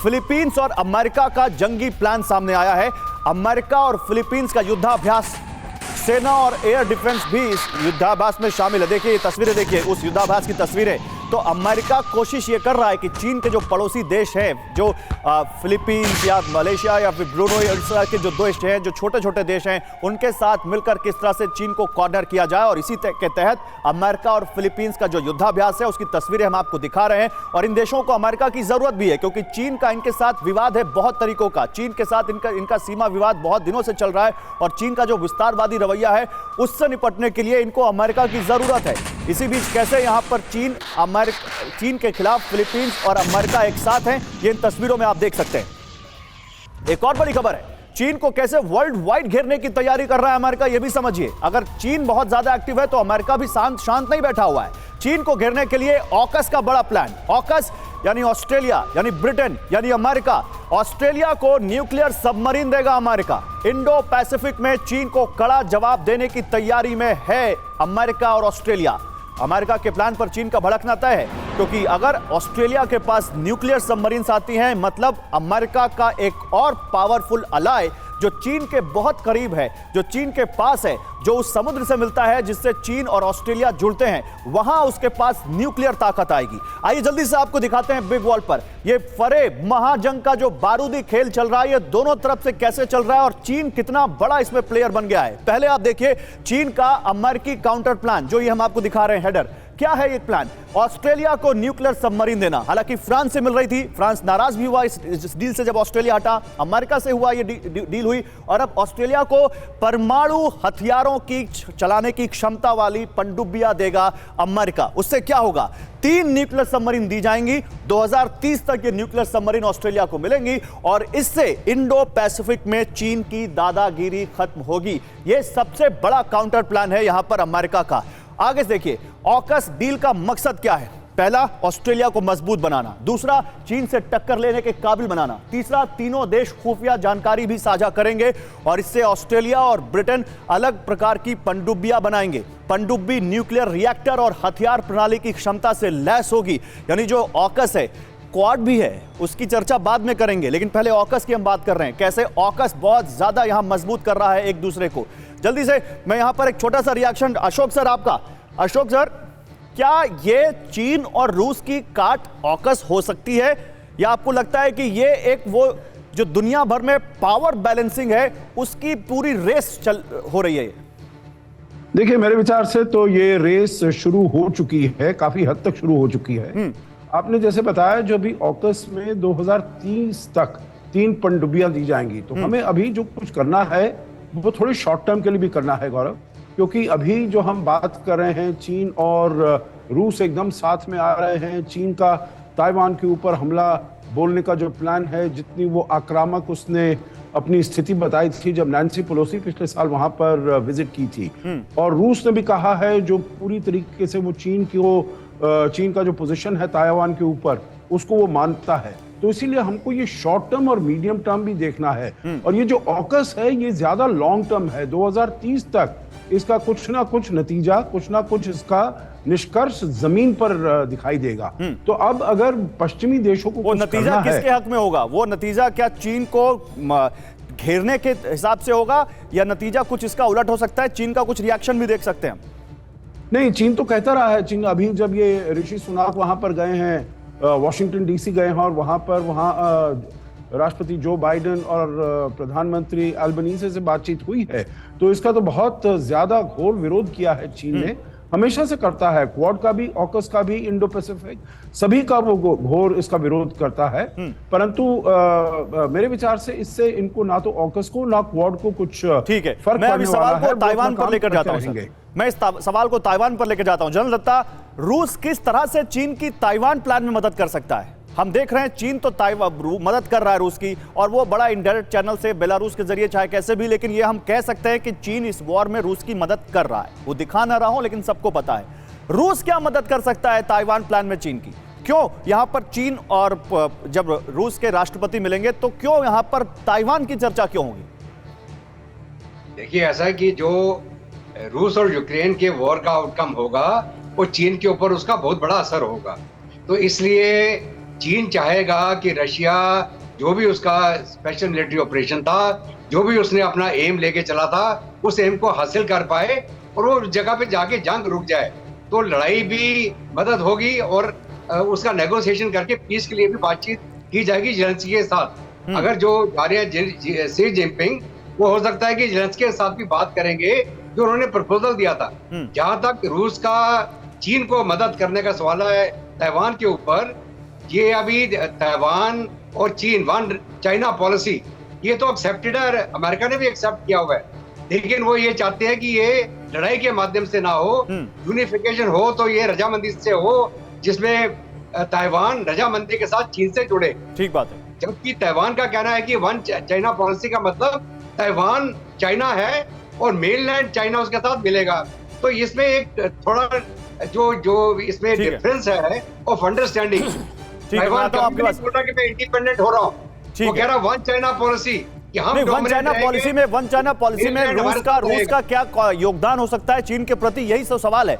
Philippines और America का जंगी plan सामने आया है। अमेरिका और फिलीपींस का युद्धाभ्यास, सेना और एयर डिफेंस भी इस युद्धाभ्यास में शामिल है। देखिए ये तस्वीरें, देखिए उस युद्धाभ्यास की तस्वीरें। तो अमेरिका कोशिश ये कर रहा है कि चीन के जो पड़ोसी देश हैं, जो फिलीपींस या मलेशिया या फिर ब्रूनोई, इस तरह के जो देश हैं, जो छोटे छोटे देश हैं, उनके साथ मिलकर किस तरह से चीन को कॉर्नर किया जाए। और इसी के तहत अमेरिका और फिलीपींस का जो युद्धाभ्यास है उसकी तस्वीरें हम आपको दिखा रहे हैं। और इन देशों को अमेरिका की जरूरत भी है, क्योंकि चीन का इनके साथ विवाद है बहुत तरीकों का। चीन के साथ इनका सीमा विवाद बहुत दिनों से चल रहा है, और चीन का जो विस्तारवादी रवैया है उससे निपटने के लिए इनको अमेरिका की जरूरत है। इसी बीच कैसे यहां पर चीन के खिलाफ फिलीपींस और अमेरिका एक साथ हैं, ये इन तस्वीरों में आप देख सकते हैं। एक और बड़ी खबर है, चीन को कैसे वर्ल्ड वाइड घेरने की तैयारी कर रहा है अमेरिका, ये भी समझिए। अगर चीन बहुत ज्यादा एक्टिव है तो अमेरिका भी शांत नहीं बैठा हुआ है। चीन को घेरने के लिए ऑकस का बड़ा प्लान। ऑकस यानी ऑस्ट्रेलिया, यानी ब्रिटेन, यानी अमेरिका। ऑस्ट्रेलिया को न्यूक्लियर सबमरीन देगा अमेरिका। इंडो पैसिफिक में चीन को कड़ा जवाब देने की तैयारी में है अमेरिका और ऑस्ट्रेलिया। अमेरिका के प्लान पर चीन का भड़कना तय है, क्योंकि अगर ऑस्ट्रेलिया के पास न्यूक्लियर सबमरीन्स आती हैं, मतलब अमेरिका का एक और पावरफुल अलाय जो चीन के बहुत करीब है, जो चीन के पास है, जो उस समुद्र से मिलता है जिससे चीन और ऑस्ट्रेलिया जुड़ते हैं, वहां उसके पास न्यूक्लियर ताकत आएगी। आइए जल्दी से आपको दिखाते हैं बिग वॉल पर ये फरे महाजंग का जो बारूदी खेल चल रहा है, ये दोनों तरफ से कैसे चल रहा है और चीन कितना बड़ा इसमें प्लेयर बन गया है। पहले आप देखिए चीन का अमेरिकी काउंटर प्लान, जो ये हम आपको दिखा रहे हैं हेडर। क्या है ये प्लान? ऑस्ट्रेलिया को न्यूक्लियर सबमरीन देना। हालांकि फ्रांस से मिल रही थी, फ्रांस नाराज भी हुआ इस डील से जब ऑस्ट्रेलिया हटा। अमेरिका से हुआ ये डील हुई, और अब ऑस्ट्रेलिया को परमाणु हथियारों की चलाने की क्षमता वाली पनडुब्बियां देगा अमेरिका। उससे क्या होगा? 3 न्यूक्लियर सबमरीन दी जाएंगी। 2030 तक ये न्यूक्लियर सबमरीन ऑस्ट्रेलिया को मिलेंगी, और इससे इंडो पैसिफिक में चीन की दादागिरी खत्म होगी। यह सबसे बड़ा काउंटर प्लान है यहां पर अमेरिका का। आगे देखिए ऑकस डील का मकसद क्या है। पहला, ऑस्ट्रेलिया को मजबूत बनाना। दूसरा, चीन से टक्कर लेने के काबिल बनाना। तीसरा, तीनों देश खुफिया जानकारी भी साझा करेंगे, और इससे ऑस्ट्रेलिया और ब्रिटेन अलग प्रकार की पनडुब्बियां बनाएंगे। पनडुब्बी न्यूक्लियर रिएक्टर और हथियार प्रणाली की क्षमता से लैस होगी। यानी जो ऑकस है, क्वाड भी है, उसकी चर्चा बाद में करेंगे, लेकिन पहले ऑकस की हम बात कर रहे हैं। कैसे ऑकस बहुत ज्यादा यहां मजबूत कर रहा है एक दूसरे को। जल्दी से मैं यहां पर एक छोटा सा रिएक्शन अशोक सर आपका। अशोक सर, क्या ये चीन और रूस की काट ऑकस हो सकती है, या आपको लगता है कि ये एक वो जो दुनिया भर में पावर बैलेंसिंग है उसकी पूरी रेस हो रही है? देखिए, मेरे विचार से तो ये रेस शुरू हो चुकी है, काफी हद तक शुरू हो चुकी है। आपने जैसे बताया, जो भी ऑकस में 2030 तक 3 पनडुब्बियां दी जाएंगी, तो हमें अभी जो कुछ करना है वो थोड़ी शॉर्ट टर्म के लिए भी करना है गौरव, क्योंकि अभी जो हम बात कर रहे हैं, चीन और रूस एकदम साथ में आ रहे हैं। चीन का ताइवान के ऊपर हमला बोलने का जो प्लान है, जितनी वो आक्रामक उसने अपनी स्थिति बताई थी जब नैन्सी पेलोसी पिछले साल वहां पर विजिट की थी, और रूस ने भी कहा है जो पूरी तरीके से वो चीन का जो पोजीशन है ताइवान के ऊपर, उसको वो मानता है। तो इसीलिए हमको ये शॉर्ट टर्म और मीडियम टर्म भी देखना है। और ये जो ऑकस है ये ज्यादा लॉन्ग टर्म है। 2030 तक इसका कुछ ना कुछ नतीजा, कुछ ना कुछ इसका निष्कर्ष जमीन पर दिखाई देगा। तो अब अगर पश्चिमी देशों को वो नतीजा किसके हक में होगा? वो नतीजा क्या चीन को घेरने के हिसाब से होगा, या नतीजा कुछ इसका उलट हो सकता है? चीन का कुछ रिएक्शन भी देख सकते हैं हम। नहीं, चीन तो कहता रहा है। चीन अभी जब ये ऋषि सुनाक वहां पर गए हैं, वॉशिंगटन डीसी गए हैं, और वहां राष्ट्रपति जो बाइडेन और प्रधानमंत्री अल्बनीज़े से बातचीत हुई है, तो इसका तो बहुत ज्यादा घोर विरोध किया है चीन ने। हमेशा से करता है, क्वाड का भी, ऑकस का भी, इंडो पैसिफिक, सभी का वो घोर इसका विरोध करता है। परंतु मेरे विचार से इससे इनको ना तो ऑकस को ना क्वाड को कुछ ठीक है। फर्क मैं अभी पड़ने वाला सवाल को ताइवान पर लेकर जाता हूं। मैं इस सवाल को ताइवान पर लेकर जाता हूं। जनरल दत्ता, रूस किस तरह से चीन की ताइवान प्लान में मदद कर सकता है? हम देख रहे हैं चीन तो मदद कर रहा है रूस की, और वो बड़ा इनडायरेक्ट चैनल से, बेलारूस के जरिए, चाहे कैसे भी, लेकिन ये हम कह सकते हैं कि चीन इस वॉर में रूस की मदद कर रहा है। वो दिखा ना रहा हो, लेकिन सबको पता है। रूस क्या मदद कर सकता है ताइवान प्लान में चीन की? क्यों यहां पर चीन और जब रूस के राष्ट्रपति मिलेंगे तो क्यों यहां पर ताइवान की चर्चा क्यों होगी? देखिए, ऐसा है कि जो रूस और यूक्रेन के वॉर का आउटकम होगा वो चीन के ऊपर उसका बहुत बड़ा असर होगा। तो इसलिए चीन चाहेगा कि रशिया जो भी उसका स्पेशल मिलिट्री ऑपरेशन था, जो भी उसने अपना एम लेके चला था, उस एम को हासिल कर पाए और वो जगह पे जाके जंग रुक जाए, तो लड़ाई भी मदद होगी और उसका नेगोशिएशन करके पीस के लिए भी बातचीत की जाएगी जेलेंस्की के साथ। अगर जो जा रहे हैं शी जिनपिंग, वो हो सकता है कि जेलेंस्की के साथ भी बात करेंगे, जो उन्होंने प्रपोजल दिया था। जहां तक रूस का चीन को मदद करने का सवाल है ताइवान के ऊपर, ये अभी ताइवान और चीन वन चाइना पॉलिसी ये तो एक्सेप्टेड है, अमेरिका ने भी एक्सेप्ट किया हुआ है, लेकिन वो ये चाहते हैं कि ये लड़ाई के माध्यम से ना हो, यूनिफिकेशन हो तो ये रजामंदी से हो, जिसमें ताइवान रजामंदी के साथ चीन से जुड़े। ठीक बात है। जबकि ताइवान का कहना है कि वन चाइना पॉलिसी का मतलब ताइवान चाइना है और मेनलैंड चाइना उसके साथ मिलेगा। तो इसमें एक थोड़ा जो इसमें डिफरेंस है ऑफ अंडरस्टैंडिंग। ताइवान आपके पास बोला कि मैं इंडिपेंडेंट हो रहा हूँ, वो कह रहा वन चाइना पॉलिसी कि हम वन चाइना पॉलिसी में रूस का क्या योगदान हो सकता है चीन के प्रति, यही सब सवाल है।